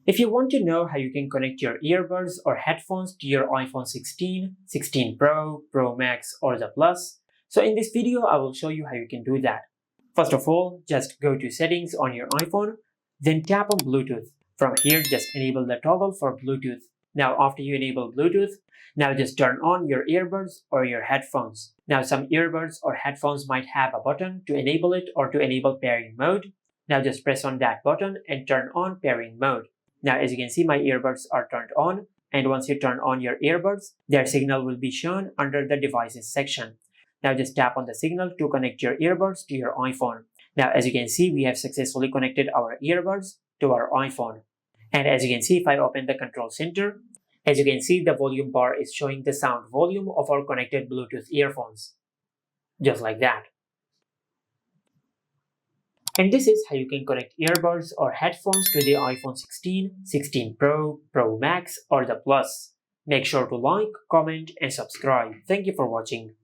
If you want to know how you can connect your earbuds or headphones to your iPhone 16, 16 Pro, Pro Max or the Plus, so in this video I will show you how you can do that. First of all, just go to settings on your iPhone, then tap on Bluetooth. From here, just enable the toggle for Bluetooth. Now after you enable Bluetooth, now just turn on your earbuds or your headphones. Now some earbuds or headphones might have a button to enable it or to enable pairing mode. Now just press on that button and turn on pairing mode. Now as you can see, my earbuds are turned on, and once you turn on your earbuds, their signal will be shown under the devices section. Now just tap on the signal to connect your earbuds to your iPhone. Now as you can see, we have successfully connected our earbuds to our iPhone. And as you can see, if I open the control center, as you can see, the volume bar is showing the sound volume of our connected Bluetooth earphones. Just like that. And this is how you can connect earbuds or headphones to the iPhone 16, 16 Pro, Pro Max or the Plus. Make sure to like, comment and subscribe. Thank you for watching.